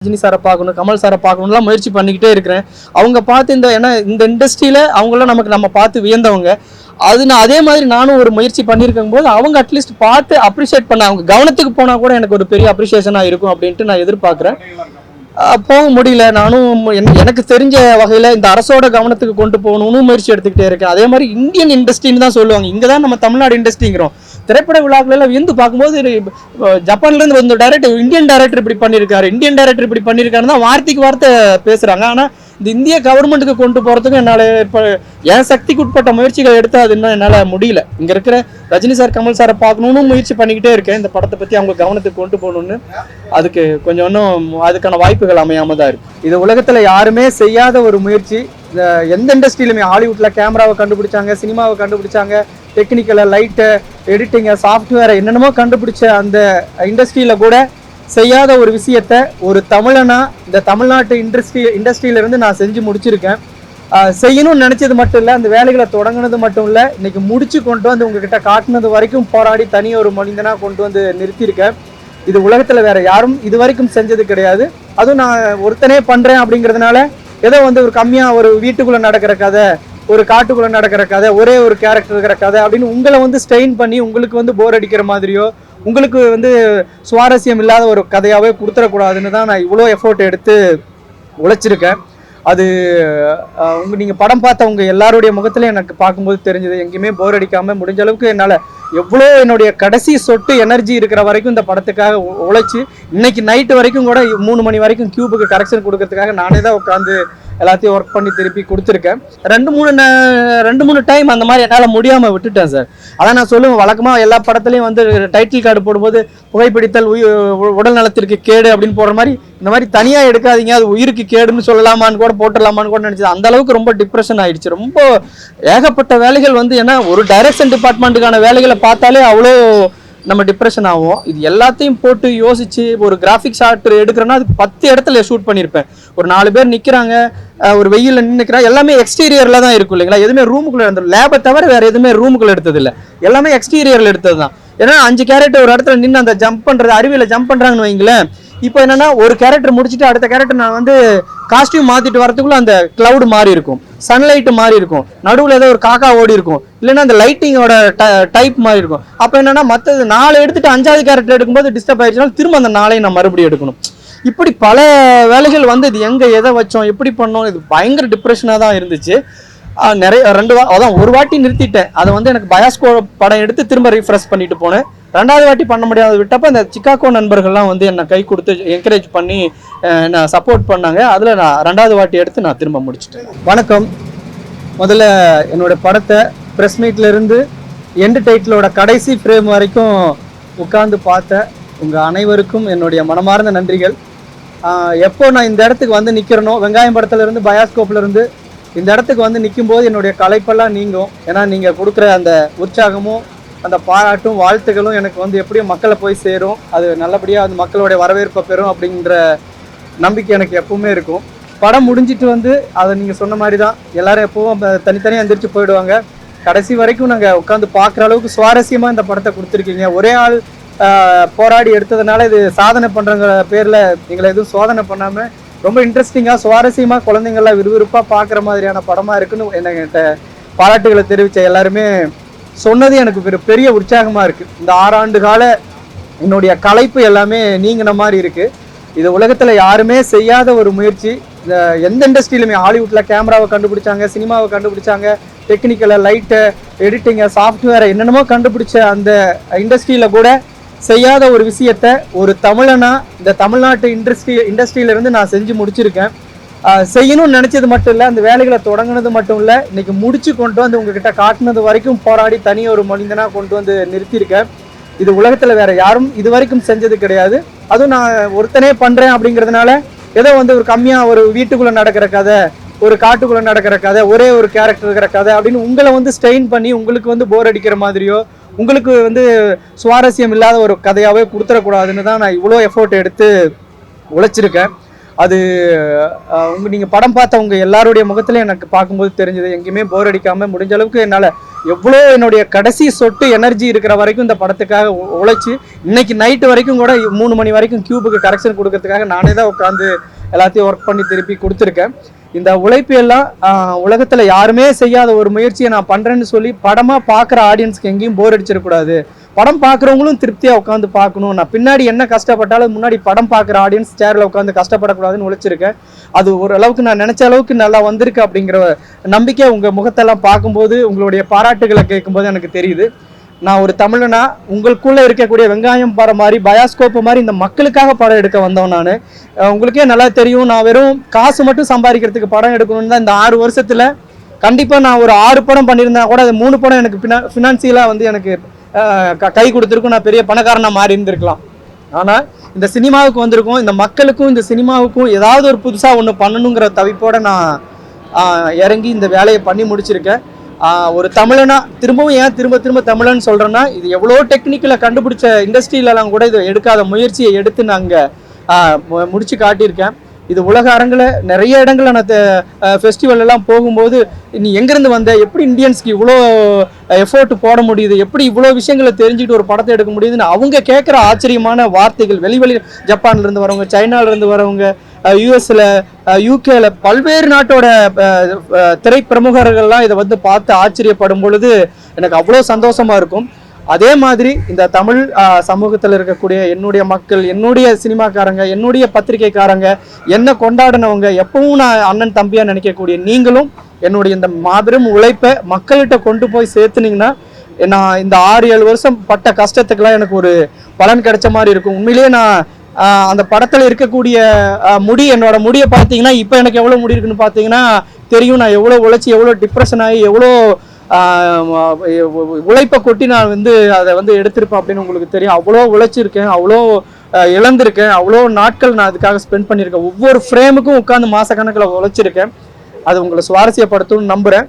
ரஜினி சாரை பார்க்கணும், கமல் சாரை பார்க்கணும்லாம் முயற்சி பண்ணிக்கிட்டே இருக்கிறேன். அவங்க பார்த்து இந்த இண்டஸ்ட்ரியில் அவங்களாம் நம்ம பார்த்து வியந்தவங்க. நான் அதே மாதிரி நானும் ஒரு முயற்சி பண்ணியிருக்கும் போது அவங்க அட்லீஸ்ட் பார்த்து அப்ரிஷியேட் பண்ண, அவங்க கவனத்துக்கு போனால் கூட எனக்கு ஒரு பெரிய அப்ரிஷியேஷனாக இருக்கும் அப்படின்ட்டு நான் எதிர்பார்க்குறேன். போக முடியல. நானும் எனக்கு தெரிஞ்ச வகையில் இந்த அரசோட கவனத்துக்கு கொண்டு போகணும்னு முயற்சி எடுத்துக்கிட்டே இருக்கேன். அதே மாதிரி இந்தியன் இண்டஸ்ட்ரின்னு தான் சொல்லுவாங்க. இங்கே தான் நம்ம தமிழ்நாடு இண்டஸ்ட்ரிங்கிறோம். திரைப்பட விழாக்கள் வியந்து பார்க்கும்போது ஜப்பான்லேருந்து வந்து இந்தியன் டைரக்டர் இப்படி பண்ணியிருக்காருன்னு தான் வார்த்தைக்கு வார்த்தை பேசுகிறாங்க. ஆனால் இந்த இந்திய கவர்மெண்ட்டுக்கு கொண்டு போகிறதுக்கு என்னால் இப்போ என் சக்திக்கு உட்பட்ட முயற்சிகள் எடுத்து அது இன்னும் என்னால் முடியல. இங்கே இருக்கிற ரஜினி சார், கமல் சாரை பார்க்கணுன்னு முயற்சி பண்ணிக்கிட்டே இருக்கேன். இந்த படத்தை பற்றி அவங்க கவனத்துக்கு கொண்டு போகணுன்னு. அதுக்கு கொஞ்சம் இன்னும் அதுக்கான வாய்ப்புகள் அமையாமல் தான் இருக்குது. இது உலகத்தில் யாருமே செய்யாத ஒரு முயற்சி. எந்த இண்டஸ்ட்ரியிலுமே, ஹாலிவுட்டில் கேமராவை கண்டுபிடிச்சாங்க, சினிமாவை கண்டுபிடிச்சாங்க, டெக்னிக்கலை, லைட்டை, எடிட்டிங்கை, சாஃப்ட்வேரை என்னென்னமோ கண்டுபிடிச்ச அந்த இண்டஸ்ட்ரியில் கூட செய்யாத ஒரு விஷயத்த ஒரு தமிழனா இந்த தமிழ்நாட்டு இண்டஸ்ட்ரியிலிருந்து நான் செஞ்சு முடிச்சிருக்கேன். செய்யணும்னு நினச்சது மட்டும் இல்லை, அந்த வேலைகளை தொடங்கினது மட்டும் இல்லை, இன்னைக்கு முடிச்சு கொண்டு வந்து உங்ககிட்ட காட்டினது வரைக்கும் போராடி தனி ஒரு மனிதனாக கொண்டு வந்து நிறுத்தியிருக்கேன். இது உலகத்தில் வேற யாரும் இது வரைக்கும் செஞ்சது கிடையாது. அதுவும் நான் ஒருத்தனே பண்ணுறேன் அப்படிங்கிறதுனால ஏதோ வந்து ஒரு கம்மியாக ஒரு வீட்டுக்குள்ளே நடக்கிற கதை, ஒரு காட்டுக்குள்ளே நடக்கிற கதை, ஒரே ஒரு கேரக்டர் இருக்கிற கதை அப்படின்னு உங்களை வந்து ஸ்ட்ரெயின் பண்ணி உங்களுக்கு வந்து போர் அடிக்கிற மாதிரியோ உங்களுக்கு வந்து சுவாரஸ்யம் இல்லாத ஒரு கதையாகவே கொடுத்துடக்கூடாதுன்னு தான் நான் இவ்வளோ எஃபோர்ட் எடுத்து உழைச்சிருக்கேன். அது நீங்கள் படம் பார்த்தவங்க எல்லாருடைய முகத்தில் எனக்கு பார்க்கும்போது தெரிஞ்சது. எங்கேயுமே போர் அடிக்காமல் முடிஞ்ச அளவுக்கு என்னால் எவ்வளோ என்னுடைய கடைசி சொட்டு எனர்ஜி இருக்கிற வரைக்கும் இந்த படத்துக்காக உழைச்சி இன்னைக்கு நைட்டு வரைக்கும் கூட 3 மணி வரைக்கும் கியூபுக்கு கரெக்ஷன் கொடுக்கறதுக்காக நானே தான் உட்காந்து எல்லாத்தையும் ஒர்க் பண்ணி திருப்பி கொடுத்துருக்கேன். 2-3 டைம் அந்த மாதிரி என்னால் முடியாமல் விட்டுட்டேன் சார். அதான் நான் சொல்லுவேன், வழக்கமாக எல்லா படத்துலையும் வந்து டைட்டில் கார்டு போடும்போது புகைப்பிடித்தல் உடல் நலத்திற்கு கேடு அப்படின்னு போடுற மாதிரி இந்த மாதிரி தனியாக எடுக்காதீங்க, அது உயிருக்கு கேடுன்னு சொல்லலாமான்னு கூட போட்டுடலாமான்னு கூட நினச்சது. அந்த அளவுக்கு ரொம்ப டிப்ரெஷன் ஆயிடுச்சு. ரொம்ப ஏகப்பட்ட வேலைகள் வந்து, ஏன்னா ஒரு டைரக்ஷன் டிபார்ட்மெண்ட்டுக்கான வேலைகளை பார்த்தாலே அவ்வளோ நம்ம டிப்ரெஷன் ஆகும். இது எல்லாத்தையும் போட்டு யோசிச்சு ஒரு கிராஃபிக் ஷாட் எடுக்கிறோன்னா அதுக்கு 10 இடத்துல ஷூட் பண்ணியிருப்பேன். ஒரு 4 பேர் நிற்கிறாங்க, ஒரு வெயிலில் நின்றுக்கிறாங்க, எல்லாமே எக்ஸ்டீரியரில் தான் இருக்கும் இல்லைங்களா. எதுவுமே ரூமுக்குள்ளே எடுத்துடும், லேபை தவிர வேறு எதுவுமே ரூமுக்குள்ளே எடுத்தது இல்லை, எல்லாமே எக்ஸ்டீரியரில் எடுத்தது தான். ஏன்னா 5 கேரக்டர் ஒரு இடத்துல நின்று அந்த ஜம்ப் பண்ணுறது, அருவியில் ஜம்ப் பண்ணுறாங்கன்னு வைங்களேன். இப்போ என்னன்னா ஒரு கேரக்டர் முடிச்சுட்டு அடுத்த கேரக்டர் நான் வந்து காஸ்டியூம் மாற்றிட்டு வரதுக்குள்ள அந்த கிளவுட் மாறி இருக்கும், சன்லைட்டு மாறி இருக்கும், நடுவில் ஏதோ ஒரு காக்கா ஓடி இருக்கும், இல்லைன்னா அந்த லைட்டிங்கோட டைப் மாறி இருக்கும். அப்போ என்னன்னா மற்றது 4 எடுத்துட்டு 5வது கேரக்டர் எடுக்கும்போது டிஸ்டர்ப் ஆயிடுச்சுன்னா திரும்ப அந்த 4ஐயும் நான் மறுபடியும் எடுக்கணும். இப்படி பல வேலைகள் வந்து இது எங்கே எதை வச்சோம் எப்படி பண்ணோம், இது பயங்கர டிப்ரெஷனாக தான் இருந்துச்சு. நிறைய அதான் ஒரு வாட்டி நிறுத்திட்டேன். அதை வந்து எனக்கு பயாஸ்கோ படம் எடுத்து திரும்ப ரீஃப்ரெஷ் பண்ணிட்டு போனேன். 2வது வாட்டி பண்ண முடியாத விட்டப்போ இந்த சிக்காகோ நண்பர்கள்லாம் வந்து என்னை கை கொடுத்து என்கரேஜ் பண்ணி நான் சப்போர்ட் பண்ணாங்க. அதில் நான் 2வது வாட்டி எடுத்து நான் திரும்ப முடிச்சிட்டேன். வணக்கம். முதல்ல என்னோட படத்தை ப்ரெஸ் மீட்லேருந்து எண்டு டைட்டிலோட கடைசி ஃப்ரேம் வரைக்கும் உட்கார்ந்து பார்த்த உங்கள் அனைவருக்கும் என்னுடைய மனமார்ந்த நன்றிகள். எப்போ நான் இந்த இடத்துக்கு வந்து நிற்கிறனோ, வெங்காயம் படத்துலேருந்து பயாஸ்கோப்லேருந்து இந்த இடத்துக்கு வந்து நிற்கும்போது என்னுடைய களைப்பெல்லாம் நீங்கும். ஏன்னா நீங்கள் கொடுக்குற அந்த உற்சாகமும் அந்த பாராட்டும் வாழ்த்துக்களும் எனக்கு வந்து எப்படியும் மக்களை போய் சேரும். அது நல்லபடியாக அந்த மக்களுடைய வரவேற்பை பெறும் அப்படிங்கிற நம்பிக்கை எனக்கு எப்பவுமே இருக்கும். படம் முடிஞ்சிட்டு வந்து அதை நீங்கள் சொன்ன மாதிரி தான் எல்லோரும் எப்பவும் தனித்தனியாக எந்திரிச்சு போயிடுவாங்க. கடைசி வரைக்கும் நாங்கள் உட்காந்து பார்க்குற அளவுக்கு சுவாரஸ்யமாக இந்த படத்தை கொடுத்துருக்கீங்க. ஒரே ஆள் போராடி எடுத்ததுனால இது சாதனை பண்ணுறங்கிற பேரில் எங்களை எதுவும் சோதனை பண்ணாமல் ரொம்ப இன்ட்ரெஸ்டிங்காக சுவாரஸ்யமாக குழந்தைங்கள்லாம் விறுவிறுப்பாக பார்க்குற மாதிரியான படமாக இருக்குன்னு என்கிட்ட பாராட்டுகளை தெரிவித்த எல்லாருமே சொன்னது எனக்கு பெரிய உற்சாகமாக இருக்குது. இந்த 6 ஆண்டு கால என்னுடைய களைப்பு எல்லாமே நீங்கின மாதிரி இருக்குது. இது உலகத்தில் யாருமே செய்யாத ஒரு முயற்சி. எந்த இண்டஸ்ட்ரியிலுமே, ஹாலிவுட்டில் கேமராவை கண்டுபிடிச்சாங்க, சினிமாவை கண்டுபிடிச்சாங்க, டெக்னிக்கலை, லைட்டை, எடிட்டிங்கை, சாஃப்ட்வேரை என்னென்னமோ கண்டுபிடிச்ச அந்த இண்டஸ்ட்ரியில் கூட செய்யாத ஒரு விஷயத்த ஒரு தமிழனா இந்த தமிழ்நாட்டு இண்டஸ்ட்ரியிலிருந்து நான் செஞ்சு முடிச்சிருக்கேன். செய்யணும்னு நினச்சது மட்டும் இல்லை, அந்த வேலைகளை தொடங்கினது மட்டும் இல்லை, இன்னைக்கு முடிச்சு கொண்டு வந்து உங்ககிட்ட காட்டினது வரைக்கும் போராடி தனி ஒரு மனிதனாக கொண்டு வந்து நிறுத்தியிருக்கேன். இது உலகத்தில் வேற யாரும் இது வரைக்கும் செஞ்சது கிடையாது. அதுவும் நான் ஒருத்தனே பண்ணுறேன் அப்படிங்கிறதுனால ஏதோ வந்து ஒரு கம்மியாக ஒரு வீட்டுக்குள்ளே நடக்கிற கதை, ஒரு காட்டுக்குள்ளே நடக்கிற கதை, ஒரே ஒரு கேரக்டர் இருக்கிற கதை அப்படின்னு உங்களை வந்து ஸ்ட்ரெயின் பண்ணி உங்களுக்கு வந்து போர் அடிக்கிற மாதிரியோ உங்களுக்கு வந்து சுவாரஸ்யம் இல்லாத ஒரு கதையாகவே கொடுத்துடக்கூடாதுன்னு தான் நான் இவ்வளோ எஃபோர்ட் எடுத்து உழைச்சிருக்கேன். அது நீங்கள் படம் பார்த்தவங்க எல்லாருடைய முகத்தில் எனக்கு பார்க்கும்போது தெரிஞ்சது. எங்கேயுமே போர் அடிக்காமல் முடிஞ்ச அளவுக்கு என்னால் எவ்வளோ என்னுடைய கடைசி சொட்டு எனர்ஜி இருக்கிற வரைக்கும் இந்த படத்துக்காக உழைச்சி இன்னைக்கு நைட்டு வரைக்கும் கூட 3 மணி வரைக்கும் கியூபுக்கு கரெக்ஷன் கொடுக்கறதுக்காக நானே தான் உட்காந்து எல்லாத்தையும் ஒர்க் பண்ணி திருப்பி கொடுத்துருக்கேன். இந்த உழைப்பு எல்லாம் உலகத்துல யாருமே செய்யாத ஒரு முயற்சியை நான் பண்றேன்னு சொல்லி படமா பார்க்குற ஆடியன்ஸ்க்கு எங்கேயும் போர் அடிச்சிடக்கூடாது, படம் பார்க்குறவங்களும் திருப்தியா உட்காந்து பார்க்கணும், நான் பின்னாடி என்ன கஷ்டப்பட்டாலும் முன்னாடி படம் பார்க்குற ஆடியன்ஸ் சேர்ல உட்காந்து கஷ்டப்படக்கூடாதுன்னு உழைச்சிருக்கேன். அது ஓரளவுக்கு நான் நினைச்ச அளவுக்கு நல்லா வந்திருக்கு அப்படிங்கிற நம்பிக்கை உங்க முகத்தெல்லாம் பார்க்கும்போது, உங்களுடைய பாராட்டுகளை கேட்கும்போது எனக்கு தெரியுது. நான் ஒரு தமிழனா உங்களுக்குள்ள இருக்கக்கூடிய வெங்காயம் பாறை மாதிரி பயாஸ்கோப்பு மாதிரி இந்த மக்களுக்காக படம் எடுக்க வந்தோம். நான் உங்களுக்கே நல்லா தெரியும், நான் வெறும் காசு மட்டும் சம்பாதிக்கிறதுக்கு படம் எடுக்கணும்னு தான் இந்த 6 வருஷத்துல கண்டிப்பா நான் ஒரு 6 படம் பண்ணியிருந்தா கூட அது 3 படம் எனக்கு ஃபினான்சியலா வந்து எனக்கு கை கொடுத்துருக்கும், நான் பெரிய பணக்காரனா மாறி இருந்திருக்கலாம். ஆனா இந்த சினிமாவுக்கு வந்திருக்கோம், இந்த மக்களுக்கும் இந்த சினிமாவுக்கும் ஏதாவது ஒரு புதுசா ஒன்று பண்ணணுங்கிற தவிப்போட நான் இறங்கி இந்த வேலையை பண்ணி முடிச்சிருக்கேன். ஒரு தமிழனா திரும்பவும் ஏன் திரும்ப தமிழன்னு சொல்றேன்னா, இது எவ்வளோ டெக்னிக்கலை கண்டுபிடிச்ச இண்டஸ்ட்ரியிலலாம் கூட இது எடுக்காத முயற்சியை எடுத்து நாங்கள் முடிச்சு காட்டியிருக்கேன். இது உலக அரங்கில் நிறைய இடங்களில் நான் ஃபெஸ்டிவல் எல்லாம் போகும்போது நீ எங்கேருந்து வந்த, எப்படி இந்தியன்ஸ்க்கு இவ்வளோ எஃபோர்ட் போட முடியுது, எப்படி இவ்வளோ விஷயங்களை தெரிஞ்சுக்கிட்டு ஒரு படத்தை எடுக்க முடியுதுன்னு அவங்க கேட்குற ஆச்சரியமான வார்த்தைகள் வெளி ஜப்பான்லேருந்து வரவங்க, சைனாலேருந்து வரவங்க, யூஎஸ்ல, யூகேல பல்வேறு நாட்டோட திரைப்பிரமுகர்கள்லாம் இதை வந்து பார்த்து ஆச்சரியப்படும் பொழுது எனக்கு அவ்வளோ சந்தோஷமா இருக்கும். அதே மாதிரி இந்த தமிழ் சமூகத்தில் இருக்கக்கூடிய என்னுடைய மக்கள், என்னுடைய சினிமாக்காரங்க, என்னுடைய பத்திரிகைக்காரங்க, என்ன கொண்டாடினவங்க, எப்பவும் நான் அண்ணன் தம்பியா நினைக்கக்கூடிய நீங்களும் என்னுடைய இந்த மாபெரும் உழைப்பை மக்கள்கிட்ட கொண்டு போய் சேர்த்துனீங்கன்னா நான் இந்த 6-7 வருஷம் பட்ட கஷ்டத்துக்கெல்லாம் எனக்கு ஒரு பலன் கிடைச்ச மாதிரி இருக்கும். உண்மையிலேயே நான் அந்த படத்தில் இருக்கக்கூடிய என்னோட முடியை பார்த்தீங்கன்னா இப்போ எனக்கு எவ்வளோ முடி இருக்குன்னு பார்த்தீங்கன்னா தெரியும். நான் எவ்வளோ உழைச்சி, எவ்வளோ டிப்ரெஷன் ஆகி, எவ்வளோ உழைப்பை கொட்டி நான் வந்து அதை வந்து எடுத்திருப்பேன் அப்படின்னு உங்களுக்கு தெரியும். அவ்வளோ உழைச்சிருக்கேன், அவ்வளோ இழந்திருக்கேன், அவ்வளோ நாட்கள் நான் அதுக்காக ஸ்பெண்ட் பண்ணியிருக்கேன். ஒவ்வொரு ஃப்ரேமுக்கும் உட்காந்து மாசக்கணக்கில் உழைச்சிருக்கேன். அது உங்களை சுவாரஸ்யப்படுத்தும்னு நம்புகிறேன்.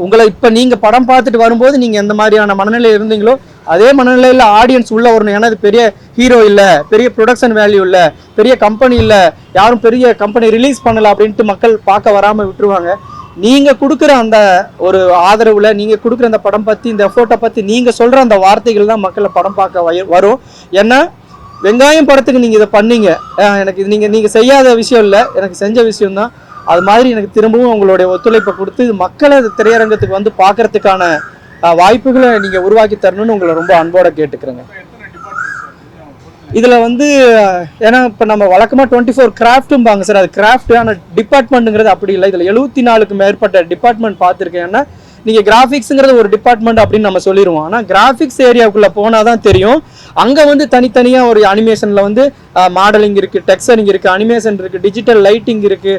உங்களை இப்போ நீங்கள் படம் பார்த்துட்டு வரும்போது நீங்கள் எந்த மாதிரியான மனநிலையில் இருந்தீங்களோ அதே மனநிலையில் ஆடியன்ஸ் உள்ள வரணும். ஏன்னா இது பெரிய ஹீரோ இல்லை, பெரிய ப்ரொடக்ஷன் வேல்யூ இல்லை, பெரிய கம்பெனி இல்லை, யாரும் பெரிய கம்பெனி ரிலீஸ் பண்ணலை அப்படின்ட்டு மக்கள் பார்க்க வராமல் விட்டுருவாங்க. நீங்கள் கொடுக்குற அந்த ஒரு ஆதரவில், நீங்கள் கொடுக்குற அந்த படம் பற்றி, இந்த எஃபோர்ட்டை பற்றி நீங்கள் சொல்கிற அந்த வார்த்தைகள் தான் மக்களை படம் பார்க்க வரும். ஏன்னா வெங்காயம் படத்துக்கு நீங்கள் இதை பண்ணீங்க, எனக்கு இது நீங்கள் செய்யாத விஷயம் இல்லை, எனக்கு செஞ்ச விஷயம்தான். அது மாதிரி எனக்கு திரும்பவும் உங்களுடைய ஒத்துழைப்பை கொடுத்து மக்களை திரையரங்கத்துக்கு வந்து பார்க்கறதுக்கான வாய்ப்புகளை நீங்கள் உருவாக்கி தரணும்னு உங்களை ரொம்ப அன்போட கேட்டுக்கிறேங்க. இதில் வந்து ஏன்னா இப்போ நம்ம வழக்கமாக 24 கிராஃப்ட்டும்பாங்க சார், அது கிராஃப்ட். ஆனால் டிபார்ட்மெண்ட்டுங்கிறது அப்படி இல்லை. இதில் 74க்கும் மேற்பட்ட டிபார்ட்மெண்ட் பார்த்துருக்கேன். ஏன்னா நீங்கள் கிராஃபிக்ஸுங்கிறது ஒரு டிபார்ட்மெண்ட் அப்படின்னு நம்ம சொல்லிடுவோம். ஆனால் கிராஃபிக்ஸ் ஏரியாவுக்குள்ளே போனால் தான் தெரியும், அங்கே வந்து தனித்தனியாக ஒரு அனிமேஷனில் வந்து மாடலிங் இருக்குது, டெக்ஸ்சரிங் இருக்குது, அனிமேஷன் இருக்குது, டிஜிட்டல் லைட்டிங் இருக்குது,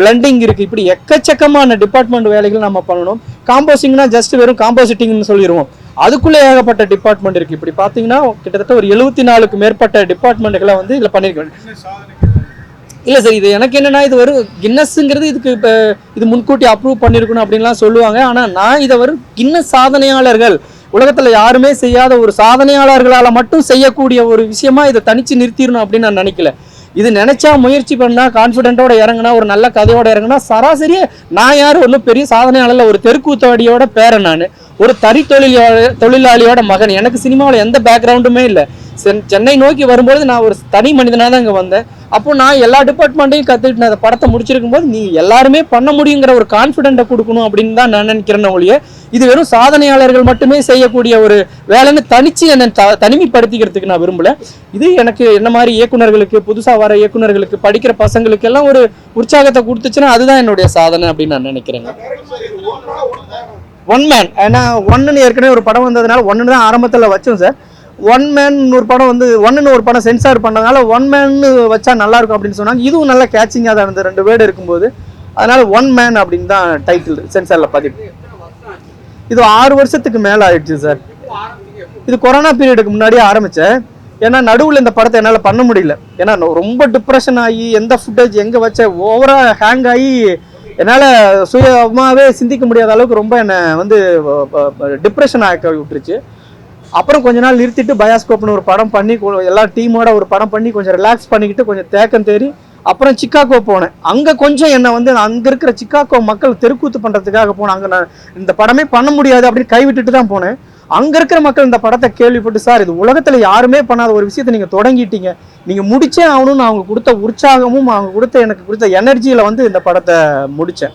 பிளண்டிங் இருக்குது, இப்படி எக்கச்சக்கமான டிபார்ட்மெண்ட் வேலைகள் நம்ம பண்ணணும். காம்போசிங்னா ஜஸ்ட் வெறும் காம்போசிட்டிங்னு சொல்லிடுவோம், அதுக்குள்ளே ஏகப்பட்ட டிபார்ட்மெண்ட் இருக்குது. இப்படி பார்த்தீங்கன்னா கிட்டத்தட்ட ஒரு 74க்கும் மேற்பட்ட டிபார்ட்மெண்ட்டுகளை வந்து இதில் பண்ணியிருக்கேன். இல்லை சார், இது எனக்கு என்னென்னா இது வரும் கின்னஸுங்கிறது இதுக்கு இப்போ இது முன்கூட்டி அப்ரூவ் பண்ணியிருக்கணும் அப்படின்லாம் சொல்லுவாங்க. ஆனால் நான் இதை வரும் கின்னஸ் சாதனையாளர்கள், உலகத்தில் யாருமே செய்யாத ஒரு சாதனையாளர்களால் மட்டும் செய்யக்கூடிய ஒரு விஷயமா இதை தனித்து நிறுத்திடணும் அப்படின்னு நான் நினைக்கல. இது நினைச்சா முயற்சி பண்ணால் கான்ஃபிடென்ட்டோட இறங்கினா, ஒரு நல்ல கதையோட இறங்கினா சராசரியே நான் யார் ஒன்றும் பெரிய சாதனையாளர், ஒரு தெருக்கூத்தவாடியோட பேரன், நான் ஒரு தொழிலாளியோட மகன், எனக்கு சினிமாவில் எந்த பேக்ரவுண்டுமே இல்லை. சென்னை நோக்கி வரும்போது நான் ஒரு தனி மனிதனாக தான் இங்கே வந்தேன். அப்போ நான் எல்லா டிபார்ட்மெண்ட்டையும் கற்றுக்கிட்டு நான் அந்த படத்தை முடிச்சிருக்கும் போது நீ எல்லாருமே பண்ண முடியுங்கிற ஒரு கான்ஃபிடென்ட்டை கொடுக்கணும் அப்படின்னு தான் நான் நினைக்கிறேன். ஒழிய இது வெறும் சாதனையாளர்கள் மட்டுமே செய்யக்கூடிய ஒரு வேலைன்னு தனிச்சு என்னை தனிமைப்படுத்திக்கிறதுக்கு நான் விரும்பல. இது எனக்கு என்ன மாதிரி இயக்குநர்களுக்கு, புதுசாக வர இயக்குநர்களுக்கு, படிக்கிற பசங்களுக்கு எல்லாம் ஒரு உற்சாகத்தை கொடுத்துச்சுன்னா அதுதான் என்னுடைய சாதனை அப்படின்னு நான் நினைக்கிறேங்க. ஒன் மேன், ஏன்னா ஒன்னு ஏற்கனவே ஒரு படம் வந்ததுனால ஒன்னு தான் ஆரம்பத்தில் வச்சோம் சார். ஒன் மேன் ஒரு படம் வந்து ஒன்னு ஒரு படம் சென்சார் பண்ணதுனால ஒன் மேன் வச்சா நல்லா இருக்கும் அப்படின்னு சொன்னாங்க. இதுவும் நல்லா கேட்சிங்காக தான் இருந்தது 2 வேர்டு இருக்கும்போது. அதனால ஒன் மேன் அப்படின்னு தான் டைட்டில் சென்சாரில் பதிவு. இது 6 வருஷத்துக்கு மேலே ஆயிடுச்சு சார். இது கொரோனா பீரியடுக்கு முன்னாடியே ஆரம்பித்தேன். ஏன்னா நடுவில் இந்த படத்தை என்னால் பண்ண முடியல. ஏன்னா ரொம்ப டிப்ரெஷன் ஆகி எந்த ஃபுட்டேஜ் எங்கே வச்ச ஓவராக ஹேங் ஆகி என்னால் சுயமாகவே சிந்திக்க முடியாத அளவுக்கு ரொம்ப என்னை வந்து டிப்ரெஷன் ஆக்க விட்டுருச்சு. அப்புறம் கொஞ்ச நாள் நிறுத்திட்டு பயாஸ்கோப்னு ஒரு படம் பண்ணி எல்லா டீமோட ஒரு படம் பண்ணி கொஞ்சம் ரிலாக்ஸ் பண்ணிக்கிட்டு கொஞ்சம் தேக்கம் தேறி அப்புறம் சிக்காகோ போனேன். அங்கே கொஞ்சம் என்னை வந்து அங்கே இருக்கிற சிக்காகோ மக்கள் தெருக்கூத்து பண்ணுறதுக்காக போனேன். அங்கே நான் இந்த படமே பண்ண முடியாது அப்படின்னு கைவிட்டுட்டு தான் போனேன். அங்கே இருக்கிற மக்கள் இந்த படத்தை கேள்விப்பட்டு, சார் இது உலகத்தில் யாருமே பண்ணாத ஒரு விஷயத்தை நீங்கள் தொடங்கிட்டீங்க, நீங்கள் முடிச்சே ஆகணும்னு அவங்க கொடுத்த உற்சாகமும் அவங்க கொடுத்த எனக்கு கொடுத்த எனர்ஜியில் வந்து இந்த படத்தை முடித்தேன்.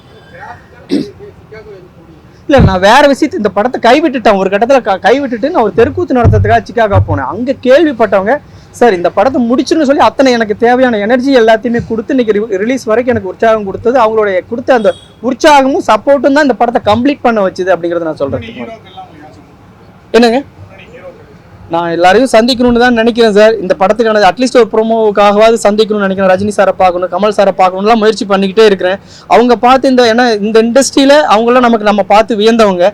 இல்லை, நான் வேற விஷயத்து இந்த படத்தை கைவிட்டுட்டேன். ஒரு கட்டத்தில் கைவிட்டுட்டு நான் ஒரு தெருக்கூத்து நடத்துறதுக்காக சிக்காகோ போனேன். அங்கே கேள்விப்பட்டவங்க, சார் இந்த படத்தை முடிச்சுன்னு சொல்லி அத்தனை எனக்கு தேவையான எனர்ஜி எல்லாத்தையுமே கொடுத்து இன்னைக்கு ரிலீஸ் வரைக்கும் எனக்கு உற்சாகம் கொடுத்தது, அவங்களுடைய கொடுத்த அந்த உற்சாகமும் சப்போர்ட்டும் தான் இந்த படத்தை கம்ப்ளீட் பண்ண வச்சுது அப்படிங்கிறத நான் சொல்றேன். என்னங்க, நான் எல்லாரையும் சந்திக்கணும்னு தான் நினைக்கிறேன் சார். இந்த படத்துக்கான அட்லீஸ்ட் ஒரு ப்ரோமோவுக்காகவாது சந்திக்கணும்னு நினைக்கிறேன். ரஜினி சாரை பார்க்கணும், கமல் சாரை பார்க்கணும்லாம் முயற்சி பண்ணிக்கிட்டே இருக்கிறேன். அவங்க பார்த்து இந்த இண்டஸ்ட்ரியில் அவங்களாம் நம்ம பார்த்து வியந்தவங்க.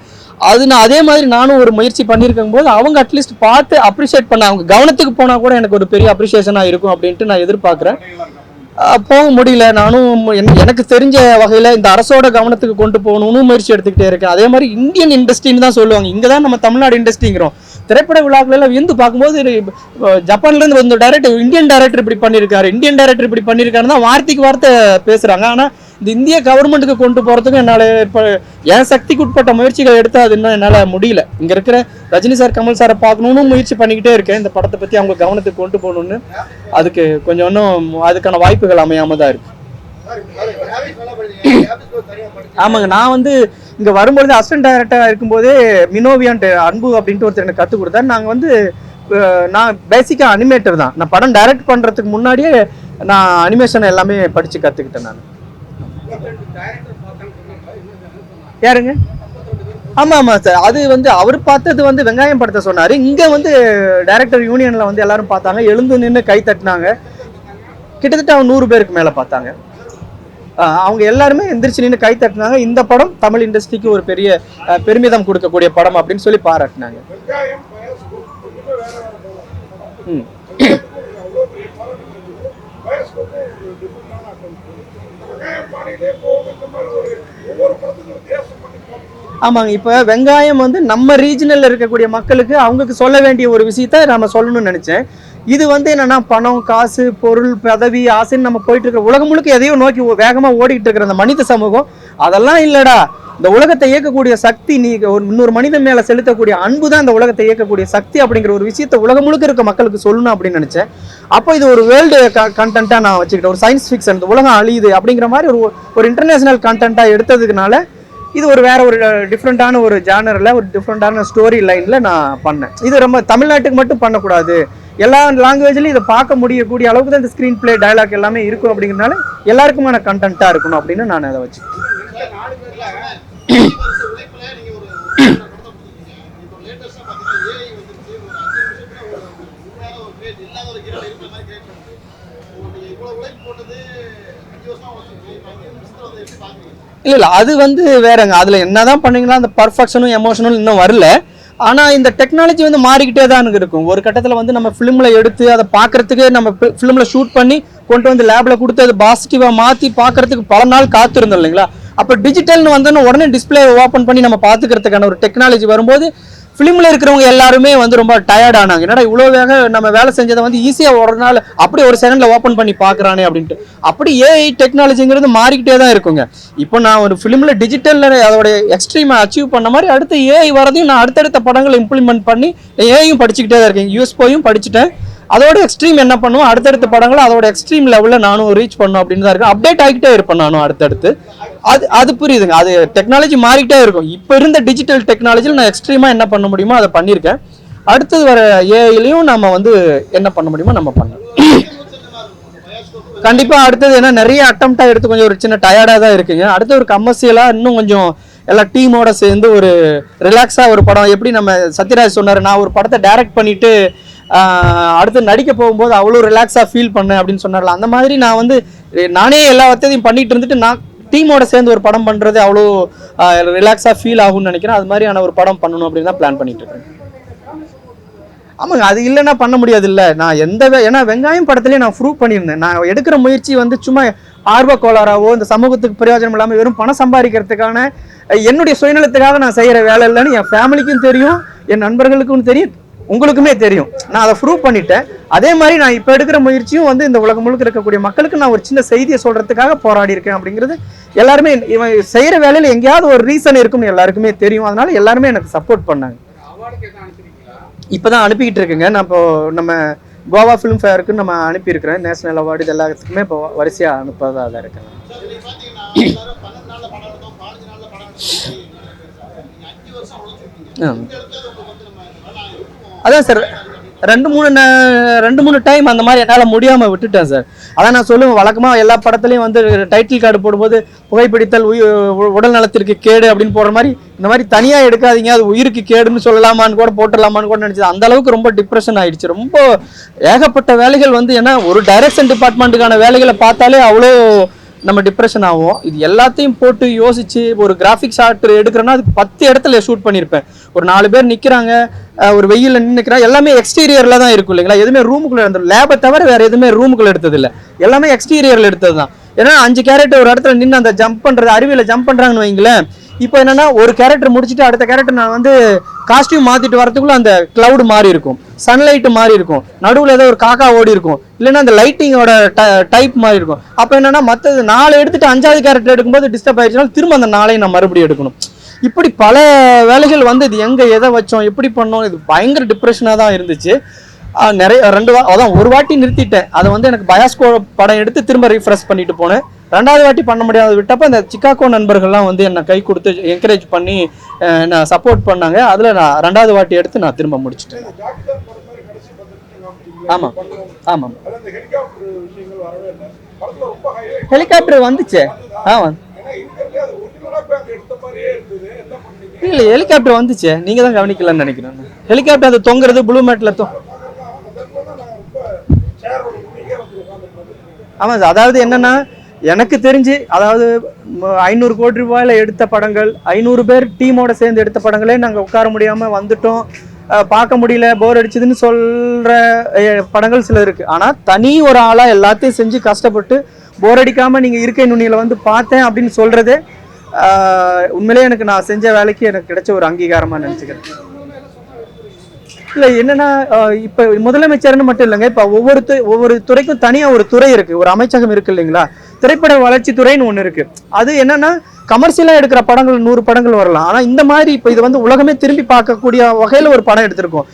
நான் அதே மாதிரி நானும் ஒரு முயற்சி பண்ணியிருக்கும் போது அவங்க அட்லீஸ்ட் பார்த்து அப்ரிஷியேட் பண்ண, அவங்க கவனத்துக்கு போனால் கூட எனக்கு ஒரு பெரிய அப்ரிஷியேஷனாக இருக்கும் அப்படின்ட்டு நான் எதிர்பார்க்குறேன். போக முடியல. நானும் எனக்கு தெரிஞ்ச வகையில் இந்த அரசோட கவனத்துக்கு கொண்டு போகணும்னு முயற்சி எடுத்துக்கிட்டே இருக்கேன். அதே மாதிரி இந்தியன் இண்டஸ்ட்ரின்னு தான் சொல்லுவாங்க. இங்கே தான் நம்ம தமிழ்நாடு இண்டஸ்ட்ரிங்கிறோம். திரைப்பட விழாக்கள் வியந்து பார்க்கும்போது ஜப்பான்லேருந்து வந்து இந்தியன் டைரக்டர் இப்படி பண்ணியிருக்காருன்னு தான் வார்த்தைக்கு வார்த்தை பேசுகிறாங்க. ஆனால் இந்த இந்திய கவர்மெண்ட்டுக்கு கொண்டு போகிறதுக்கும் என்னால் இப்போ என் சக்திக்கு உட்பட்ட முயற்சிகள் எடுத்தால் அது இன்னும் என்னால் முடியல. இங்கே இருக்கிற ரஜினி சார், கமல் சாரை பார்க்கணுன்னு முயற்சி பண்ணிக்கிட்டே இருக்கேன். இந்த படத்தை பற்றி அவங்க கவனத்துக்கு கொண்டு போகணுன்னு. அதுக்கு கொஞ்சம் இன்னும் அதுக்கான வாய்ப்புகள் அமையாமல் தான் இருக்கு. ஆமாங்க, நான் வந்து இங்கே வரும்பொழுது அசிஸ்டன்ட் டைரக்டராக இருக்கும்போதே மினோவியான்ட்டு அன்பு அப்படின்ட்டு ஒருத்தர் எனக்கு கற்றுக் கொடுத்தாரு. நாங்கள் வந்து நான் பேசிக்காக அனிமேட்டர் தான். நான் படம் டைரக்ட் பண்ணுறதுக்கு முன்னாடியே நான் அனிமேஷன் எல்லாமே படித்து கற்றுக்கிட்டேன் நான். யாருங்க? ஆமாம் சார், அது வந்து அவர் பார்த்தது வந்து வெங்காயம் படத்தை சொன்னார். இங்கே வந்து டைரக்டர் யூனியனில் வந்து எல்லாரும் பார்த்தாங்க, எழுந்து நின்று கை தட்டினாங்க. கிட்டத்தட்ட அவங்க 100 பேருக்கு மேலே பார்த்தாங்க. அவங்க எல்லாருமே எந்திரிச்சு நின்று கை தட்டினாங்க. இந்த படம் தமிழ் இண்டஸ்ட்ரிக்கு ஒரு பெரிய பெருமிதம் கொடுக்கக்கூடிய படம் அப்படின்னு சொல்லி பாராட்டினாங்க. ஆமாங்க, இப்போ வெங்காயம் வந்து நம்ம ரீஜனல்ல இருக்கக்கூடிய மக்களுக்கு அவங்களுக்கு சொல்ல வேண்டிய ஒரு விஷயத்த நம்ம சொல்லணும்னு நினைச்சேன். இது வந்து என்னன்னா பணம், காசு, பொருள், பதவி, ஆசைன்னு நம்ம போயிட்டு இருக்கிற உலகம் முழுக்க எதையோ நோக்கி வேகமா ஓடிட்டு இருக்கிற அந்த மனித சமூகம், அதெல்லாம் இல்லடா, இந்த உலகத்தை இயக்கக்கூடிய சக்தி நீ ஒரு இன்னொரு மனிதன் மேல செலுத்தக்கூடிய அன்பு தான் இந்த உலகத்தை இயக்கக்கூடிய சக்தி அப்படிங்கிற ஒரு விஷயத்த உலகம் முழுக்க இருக்க மக்களுக்கு சொல்லணும் அப்படின்னு நினைச்சேன். அப்போ இது ஒரு வேர்ல்டு கண்டென்ட்டா நான் வச்சுக்கிட்டேன். ஒரு சயின்ஸ் ஃபிக்ஷன், இந்த உலகம் அழியுது அப்படிங்கிற மாதிரி ஒரு இன்டர்நேஷனல் கண்டென்ட்டா எடுத்ததுனால இது ஒரு வேற ஒரு டிஃப்ரெண்டான ஒரு ஜானரில் ஒரு டிஃப்ரெண்டான ஸ்டோரி லைனில் நான் பண்ணேன். இது ரொம்ப தமிழ்நாட்டுக்கு மட்டும் பண்ணக்கூடாது, எல்லா லாங்குவேஜ்லையும் இதை பார்க்க முடியக்கூடிய அளவுக்கு தான் இந்த ஸ்க்ரீன் பிளே, டயலாக் எல்லாமே இருக்கும். அப்படிங்கிறதுனால எல்லாருக்குமான கண்டென்ட்டாக இருக்கணும் அப்படின்னு நான் அதை வச்சு. இல்லை, அது வந்து வேறங்க. அதில் என்னதான் பண்ணீங்கன்னா அந்த பர்ஃபெக்ஷனும் எமோஷனும் இன்னும் வரல. ஆனால் இந்த டெக்னாலஜி வந்து மாறிக்கிட்டே தான் இருக்கும். ஒரு கட்டத்தில் வந்து நம்ம ஃபிலிமில் எடுத்து அதை பார்க்கறதுக்கு நம்ம ஃபிலிமில் ஷூட் பண்ணி கொண்டு வந்து லேபில் கொடுத்து அதை பாசிட்டிவாக மாற்றி பார்க்கறதுக்கு பல நாள் காத்திருந்தோம் இல்லைங்களா. அப்போ டிஜிட்டல்னு வந்தோன்னா உடனே டிஸ்பிளே ஓப்பன் பண்ணி நம்ம பார்த்துக்கிறதுக்கான ஒரு டெக்னாலஜி வரும்போது ஃபிலிமில் இருக்கிறவங்க எல்லாருமே வந்து ரொம்ப டயர்ட் ஆனாங்க. என்னடா இவ்வளோ வேக நம்ம வேலை செஞ்சதை வந்து ஈஸியாக ஒரு நாள் அப்படி ஒரு செகண்டில் ஓப்பன் பண்ணி பார்க்குறானே அப்படின்ட்டு. அப்படி ஏஐ டெக்னாலஜிங்கிறது மாறிக்கிட்டே தான் இருக்குங்க. இப்போ நான் ஒரு ஃபிலிமில் டிஜிட்டலில் அதோட எக்ஸ்ட்ரீமை அச்சீவ் பண்ண மாதிரி அடுத்த ஏஐ வரதையும் நான் அடுத்தடுத்த படங்களை இம்ப்ளிமெண்ட் பண்ணி ஏஐயும் படிச்சுக்கிட்டே தான் இருக்கேன். யூஎஸ்போயும் படிச்சுட்டேன். அதோட எக்ஸ்ட்ரீம் என்ன பண்ணுவோம், அடுத்தடுத்த படங்களை அதோட எக்ஸ்ட்ரீம் லெவலில் நானும் ரீச் பண்ணணும் அப்படின்னு தான் இருக்கேன். அப்டேட் ஆகிட்டே இருப்பேன் நானும் அடுத்தடுத்து. அது புரியுதுங்க. அது டெக்னாலஜி மாறிக்கிட்டே இருக்கும். இப்போ இருந்த டிஜிட்டல் டெக்னாலஜியில் நான் எக்ஸ்ட்ரீமாக என்ன பண்ண முடியுமோ அதை பண்ணியிருக்கேன். அடுத்தது வர ஏஐலையும் நம்ம வந்து என்ன பண்ண முடியுமோ நம்ம பண்ணலாம். கண்டிப்பாக அடுத்தது ஏன்னா நிறைய அட்டம்ப்டாக எடுத்து கொஞ்சம் ஒரு சின்ன டயர்டாக தான் இருக்குங்க. அடுத்து ஒரு கமர்ஷியலாக இன்னும் கொஞ்சம் எல்லா டீமோட சேர்ந்து ஒரு ரிலாக்ஸாக ஒரு படம். எப்படி நம்ம சத்யராஜ் சொன்னார், நான் ஒரு படத்தை டைரக்ட் பண்ணிட்டு அடுத்து நடிக்க போகும்போது அவ்வளோ ரிலாக்ஸாக ஃபீல் பண்ணேன் அப்படின்னு சொன்னார்ல, அந்த மாதிரி நான் வந்து நானே எல்லா வசதியும் பண்ணிட்டு இருந்துட்டு நான் டீமோட சேர்ந்து ஒரு படம் பண்ணுறது அவ்வளோ ரிலாக்ஸாக ஃபீல் ஆகும்னு நினைக்கிறேன். அது மாதிரியான ஒரு படம் பண்ணணும் அப்படின்னு தான் பிளான் பண்ணிட்டு இருக்கேன். ஆமாங்க, அது இல்லைன்னா பண்ண முடியாது. இல்லை, நான் ஏன்னா வெங்காயம் படத்துலேயே நான் ப்ரூவ் பண்ணியிருந்தேன். நான் எடுக்கிற முயற்சி வந்து சும்மா ஆர்வ கோளாறாவோ இந்த சமூகத்துக்கு பிரயோஜனம் இல்லாமல் வெறும் பணம் சம்பாதிக்கிறதுக்கான என்னுடைய சுயநலத்துக்காக நான் செய்கிற வேலை இல்லைன்னு என் ஃபேமிலிக்கும் தெரியும், என் நண்பர்களுக்கும் தெரியும், உங்களுக்குமே தெரியும். நான் அதை ப்ரூவ் பண்ணிட்டேன். அதே மாதிரி நான் இப்போ எடுக்கிற முயற்சியும் வந்து இந்த உலகம் முழுக்க இருக்கக்கூடிய மக்களுக்கு நான் ஒரு சின்ன செய்தியை சொல்றதுக்காக போராடி இருக்கேன் அப்படிங்கிறது எல்லாருமே இவன் செய்யற வேலையில எங்கேயாவது ஒரு ரீசன் இருக்கும்னு எல்லாருக்குமே தெரியும். அதனால எல்லாருமே எனக்கு சப்போர்ட் பண்ணாங்க. இப்போதான் அனுப்பிக்கிட்டு இருக்குங்க. நான் இப்போ நம்ம கோவா ஃபிலிம் ஃபேருக்கு நம்ம அனுப்பியிருக்கிறேன். நேஷனல் அவார்டு இது எல்லாத்துக்குமே இப்போ வரிசையாக அனுப்பதாக தான் இருக்கேன். அதான் சார் ரெண்டு மூணு டைம் அந்த மாதிரி என்னால் முடியாமல் விட்டுட்டேன் சார். அதான் நான் சொல்லுவேன், வழக்கமாக எல்லா படத்துலையும் வந்து டைட்டில் கார்டு போடும்போது புகைப்பிடித்தல் உடல் நலத்திற்கு கேடு அப்படின்னு போடுற மாதிரி இந்த மாதிரி தனியாக எடுக்காதீங்க, அது உயிருக்கு கேடுன்னு சொல்லலாமான்னு கூட போட்டுடலாமான்னு கூட நினச்சது. அந்த அளவுக்கு ரொம்ப டிப்ரெஷன் ஆயிடுச்சு. ரொம்ப ஏகப்பட்ட வேலைகள் வந்து, ஏன்னா ஒரு டைரக்ஷன் டிபார்ட்மெண்ட்டுக்கான வேலைகளை பார்த்தாலே அவ்வளோ நம்ம டிப்ரெஷன் ஆகும். இது எல்லாத்தையும் போட்டு யோசிச்சு ஒரு கிராஃபிக் ஷாட் எடுக்கிறோன்னா அதுக்கு 10 இடத்துல ஷூட் பண்ணியிருப்பேன். ஒரு 4 பேர் நிற்கிறாங்க, ஒரு வெயிலில் நின்றுக்கிறாங்க, எல்லாமே எக்ஸ்டீரியரில் தான் இருக்கும் இல்லைங்களா. எதுவுமே ரூமுக்குள்ளே எடுத்துரும், லேபை தவிர வேறு எதுவுமே ரூமுக்குள்ளே எடுத்தது இல்லை, எல்லாமே எக்ஸ்டீரியரில் எடுத்தது தான். ஏன்னா 5 கேரக்டர் ஒரு இடத்துல நின்று அந்த ஜம்ப் பண்ணுறது, அருவியில் ஜம்ப் பண்ணுறாங்கன்னு வைங்களேன். இப்போ என்னன்னா ஒரு கேரக்டர் முடிச்சுட்டு அடுத்த கேரக்டர் நான் வந்து காஸ்டியூம் மாற்றிட்டு வரதுக்குள்ள அந்த கிளவுட் மாறி இருக்கும், சன்லைட்டு மாறி இருக்கும், நடுவில் ஏதோ ஒரு காக்கா ஓடி இருக்கும், இல்லைன்னா அந்த லைட்டிங்கோட டைப் மாறி இருக்கும். அப்போ என்னன்னா மற்றது 4 எடுத்துட்டு 5வது கேரக்டர் எடுக்கும்போது டிஸ்டர்ப் ஆயிடுச்சுனாலும் திரும்ப அந்த 4ஐயும் நான் மறுபடியும் எடுக்கணும். இப்படி பல வேலைகள் வந்து இது எங்கே எதை வச்சோம் எப்படி பண்ணோம், இது பயங்கர டிப்ரெஷனாக தான் இருந்துச்சு. நிறைய அதான் ஒரு வாட்டி நிறுத்திட்டேன். அதை வந்து எனக்கு பயாஸ்கோ படம் எடுத்து திரும்ப ரீஃப்ரெஷ் பண்ணிட்டு போனேன். 2வது வாட்டி பண்ண முடியாத விட்டப்போ இந்த சிக்காகோ நண்பர்கள்லாம் வந்து என்னை கை கொடுத்து என்கரேஜ் பண்ணி நான் சப்போர்ட் பண்ணாங்க. அதில் நான் 2வது வாட்டி எடுத்து நான் திரும்ப முடிச்சிட்டேன். ஆமாம் ஆமாம் ஹெலிகாப்டர் வந்துச்சு. இல்லை ஹெலிகாப்டர் வந்துச்சு, நீங்கள் தான் கவனிக்கலன்னு நினைக்கிறேன். ஹெலிகாப்டர் அது தொங்குறது ப்ளூ மேட்டில் ஆமாம் சார். அதாவது என்னன்னா எனக்கு தெரிஞ்சு, அதாவது 500 கோடி ரூபாயில எடுத்த படங்கள், 500 பேர் டீமோட சேர்ந்து எடுத்த படங்களே நாங்கள் உட்கார முடியாமல் வந்துட்டோம், பார்க்க முடியல, போர் அடிச்சதுன்னு சொல்கிற படங்கள் சில இருக்குது. ஆனால் தனி ஒரு ஆளாக எல்லாத்தையும் செஞ்சு கஷ்டப்பட்டு போர் அடிக்காமல் நீங்கள் இருக்கை நுண்ணியில் வந்து பார்த்தேன் அப்படின்னு சொல்கிறது உண்மையிலே எனக்கு நான் செஞ்ச வேலைக்கு எனக்கு கிடைச்ச ஒரு அங்கீகாரமாக நினச்சிக்கிறேன். இல்லை என்னன்னா இப்போ முதலமைச்சர்னு மட்டும் இல்லைங்க, இப்போ ஒவ்வொரு துறைக்கும் தனியாக ஒரு துறை இருக்குது, ஒரு அமைச்சகம் இருக்குது இல்லைங்களா. திரைப்பட வளர்ச்சி துறைன்னு ஒன்று இருக்குது. அது என்னன்னா கமர்ஷியலாக எடுக்கிற படங்கள் 100 படங்கள் வரலாம். ஆனால் இந்த மாதிரி இப்போ இது வந்து உலகமே திரும்பி பார்க்கக்கூடிய வகையில் ஒரு படம் எடுத்திருக்கோம்.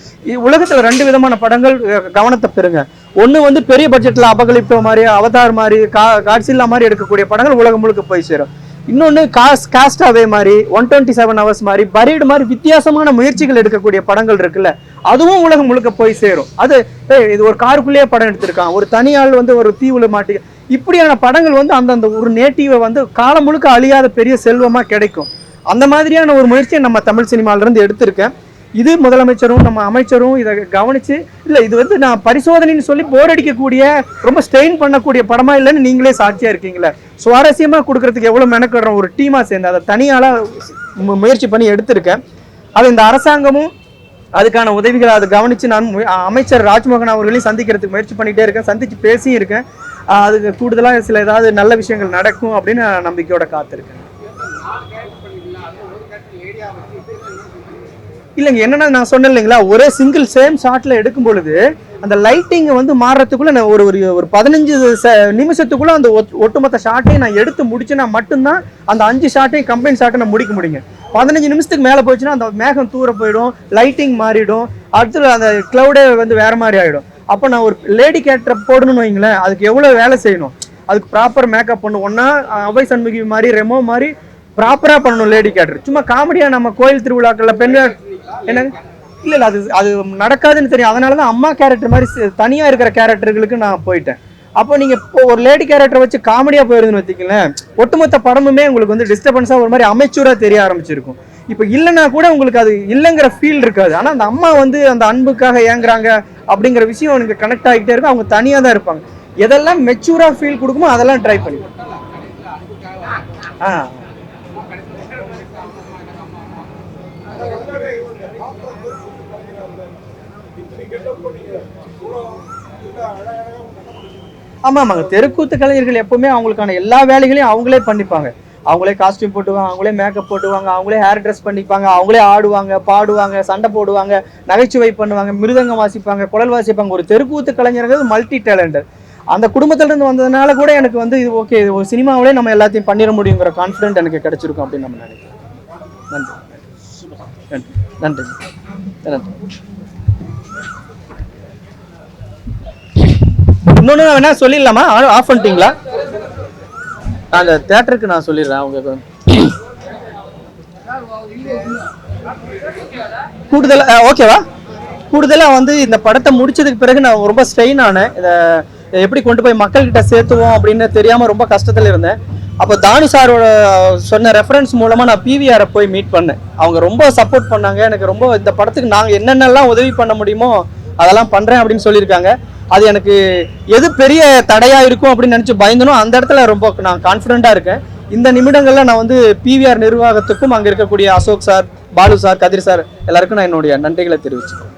உலகத்தில் 2 விதமான படங்கள் கவனத்தை பெறுங்க. ஒன்று வந்து பெரிய பட்ஜெட்டில் அபகலிப்டோ மாதிரி, அவதார் மாதிரி, காட்சில்லா மாதிரி எடுக்கக்கூடிய படங்கள் உலகம் முழுக்க போய் சேரும். இன்னொன்று காஸ்டாவே மாதிரி, 127 hours மாதிரி, பரீடு மாதிரி வித்தியாசமான முயற்சிகள் எடுக்கக்கூடிய படங்கள் இருக்குல்ல, அதுவும் உலகம் முழுக்க போய் சேரும். அது இது ஒரு காருக்குள்ளேயே படம் எடுத்திருக்கான், ஒரு தனியாள் வந்து ஒரு தீவுல மாட்டி, இப்படியான படங்கள் வந்து அந்தந்த ஒரு நேட்டிவை வந்து காலம் முழுக்க அழியாத பெரிய செல்வமாக கிடைக்கும். அந்த மாதிரியான ஒரு முயற்சியை நம்ம தமிழ் சினிமாவிலேருந்து எடுத்திருக்கேன். இது முதலமைச்சரும் நம்ம அமைச்சரும் இதை கவனித்து, இல்லை இது வந்து நான் பரிசோதனைன்னு சொல்லி போர் அடிக்கக்கூடிய ரொம்ப ஸ்ட்ரெயின் பண்ணக்கூடிய படமாக இல்லைன்னு நீங்களே சாட்சியாக இருக்கீங்களே. சுவாரஸ்யமாக கொடுக்கறதுக்கு எவ்வளோ மெனக்கிடுறோம் ஒரு டீமாக சேர்ந்து, அதை தனியால் முயற்சி பண்ணி எடுத்திருக்கேன். அது இந்த அரசாங்கமும் அதுக்கான உதவிகளை அதை கவனித்து நான் அமைச்சர் ராஜ்மோகன் அவர்களையும் சந்திக்கிறதுக்கு முயற்சி பண்ணிகிட்டே இருக்கேன், சந்தித்து பேசியும் இருக்கேன். அதுக்கு கூடுதலாக சில ஏதாவது நல்ல விஷயங்கள் நடக்கும் அப்படின்னு நான் நம்பிக்கையோட காத்திருக்கேன். இல்லைங்க, என்னன்னா நான் சொன்னேன் இல்லைங்களா, ஒரே சிங்கிள் சேம் ஷாட்ல எடுக்கும் பொழுது அந்த லைட்டிங் வந்து மாறுறதுக்குள்ள நான் ஒரு 15 நிமிஷத்துக்குள்ள அந்த ஒட்டுமொத்த ஷாட்டையும் நான் எடுத்து முடிச்சுன்னா மட்டும்தான் அந்த 5 ஷாட்டையும் கம்பைன் ஷாட்டை நான் முடிக்க முடியுங்க. 15 நிமிஷத்துக்கு மேலே போயிடுச்சுன்னா அந்த மேகம் தூர போயிடும், லைட்டிங் மாறிடும், அடுத்து அந்த கிளவுடே வந்து வேற மாதிரி ஆகிடும். அப்போ நான் ஒரு லேடி கேரக்டர் போடணும்னு வைங்களேன், அதுக்கு எவ்வளோ வேலை செய்யணும், அதுக்கு ப்ராப்பர் மேக்கப் பண்ணணும். ஒன்றா அவை சண்முகி மாதிரி ரெமோ மாதிரி ப்ராப்பராக பண்ணணும் லேடி கேரக்டர். சும்மா காமெடியாக நம்ம கோயில் திருவிழாக்களில் பெண்கள் என்னங்க, இல்லை அது அது நடக்காதுன்னு தெரியும். அதனால தான் அம்மா கேரக்டர் மாதிரி தனியாக இருக்கிற கேரக்டர்களுக்கு நான் போயிட்டேன். அப்போ நீங்கள் இப்போ ஒரு லேடி கேரக்டர் வச்சு காமெடியாக போயிருதுன்னு வச்சுக்கங்களேன், ஒட்டுமொத்த படமுமே உங்களுக்கு வந்து டிஸ்டர்பன்ஸாக ஒரு மாதிரி அமைச்சூராக தெரிய ஆரம்பிச்சிருக்கும். இப்போ இல்லைன்னா கூட உங்களுக்கு அது இல்லைங்கிற ஃபீல் இருக்காது. ஆனால் அந்த அம்மா வந்து அந்த அன்புக்காக ஏங்குறாங்க அப்படிங்கிற விஷயம் எனக்கு கனெக்ட் ஆகிட்டே இருக்கும். அவங்க தனியாக தான் இருப்பாங்க. எதெல்லாம் மெச்சூராக ஃபீல் கொடுக்குமோ அதெல்லாம் ட்ரை பண்ணி ஆமாம் ஆமாங்க. தெருக்கூத்து கலைஞர்கள் எப்பவுமே அவங்களுக்கான எல்லா வேலைகளையும் அவங்களே பண்ணிப்பாங்க. அவங்களே காஸ்டியூம் போட்டுவாங்க, அவங்களே மேக்கப் போட்டுவாங்க, அவங்களே ஹேர் ட்ரெஸ் பண்ணிப்பாங்க, அவங்களே ஆடுவாங்க, பாடுவாங்க, சண்டை போடுவாங்க, நகைச்சுவை பண்ணுவாங்க, மிருதங்கம் வாசிப்பாங்க, குழல் வாசிப்பாங்க. ஒரு தெருக்கூத்து கலைஞர்கள் மல்டி டேலண்டட். அந்த குடும்பத்திலிருந்து வந்ததுனால கூட எனக்கு வந்து இது ஓகே, இது ஒரு சினிமாவிலே நம்ம எல்லாத்தையும் பண்ணிட முடியுங்கிற கான்ஃபிடென்ட் எனக்கு கிடைச்சிருக்கும் அப்படின்னு நம்ம நினைக்கிறேன். நன்றி நன்றி நன்றி நன்றி. இன்னொன்று வேணா சொல்லிடலாமா? ஆஃப் பண்ணிட்டீங்களா? அந்த தியேட்டருக்கு நான் சொல்லிடுறேன். அவங்க கூடுதலா ஓகேவா? கூடுதலாக வந்து இந்த படத்தை முடிச்சதுக்கு பிறகு நான் ரொம்ப ஸ்ட்ரெயின் ஆனேன். இதை எப்படி கொண்டு போய் மக்கள்கிட்ட சேர்த்துவோம் அப்படின்னு தெரியாமல் ரொம்ப கஷ்டத்தில் இருந்தேன். அப்போ தானு சாரோட சொன்ன ரெஃபரன்ஸ் மூலமாக நான் பிவிஆரை போய் மீட் பண்ணேன். அவங்க ரொம்ப சப்போர்ட் பண்ணாங்க. எனக்கு ரொம்ப இந்த படத்துக்கு நாங்கள் என்னென்னலாம் உதவி பண்ண முடியுமோ அதெல்லாம் பண்ணுறேன் அப்படின்னு சொல்லியிருக்காங்க. அது எனக்கு எது பெரிய தடையாக இருக்கும் அப்படின்னு நினச்சி பயந்தனோ அந்த இடத்துல ரொம்ப நான் கான்ஃபிடென்ட்டாக இருக்கேன். இந்த நிமிடங்களில் நான் வந்து பிவிஆர் நிர்வாகத்துக்கும் அங்கே இருக்கக்கூடிய அசோக் சார், பாலு சார், கதிர் சார் எல்லாருக்கும் நான் என்னுடைய நன்றிகளை தெரிவிச்சுக்கிறேன்.